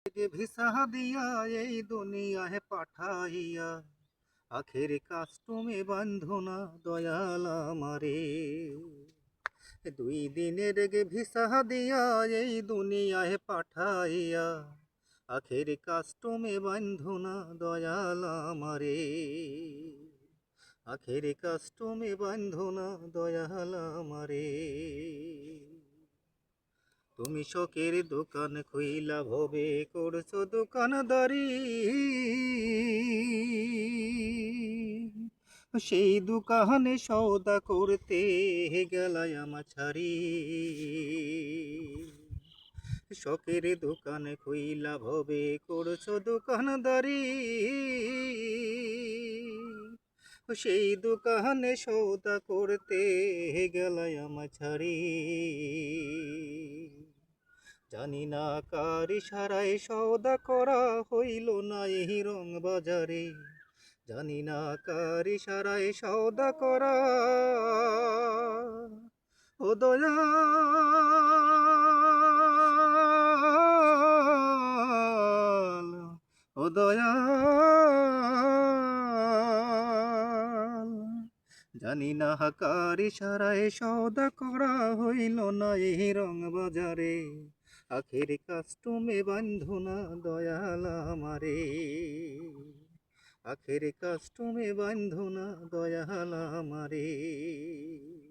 Visa দিয়া এই দুনিয়ায় পাঠাইয়া আখের কাস্টমে বান্ধনা দয়াল আমারে। 2 দিনের ভিসা দিয়া এই দুনিয়ায় পাঠাইয়া আখের কাস্টমে বান্ধনা দয়াল আমারে। আখের কাস্টমে বান্ধনা দয়াল আমারে। তুমি শখের দোকান খুইলা ভবে করছো দোকানদারি, সেই দোকানে সওদা করতে গেলায় আমার ছাড়ি। শখের দোকান খুইলা ভবে করছো দোকানদারি, সেই দোকানে সওদা করতে গেলায় আমার ছাড়ি। জানি না কার ইশারায় সওদা করা হইল না এই রং বাজারে। জানি না কার ইশারায় সওদা করা ও দয়াল, ও দয়াল। জানি না কার ইশারায় সওদা করা হইল না এই রং বাজারে। আখের কাস্টমে বান্ধনা দয়াল আমারে। আখের কাস্টমে বান্ধনা দয়াল আমারে।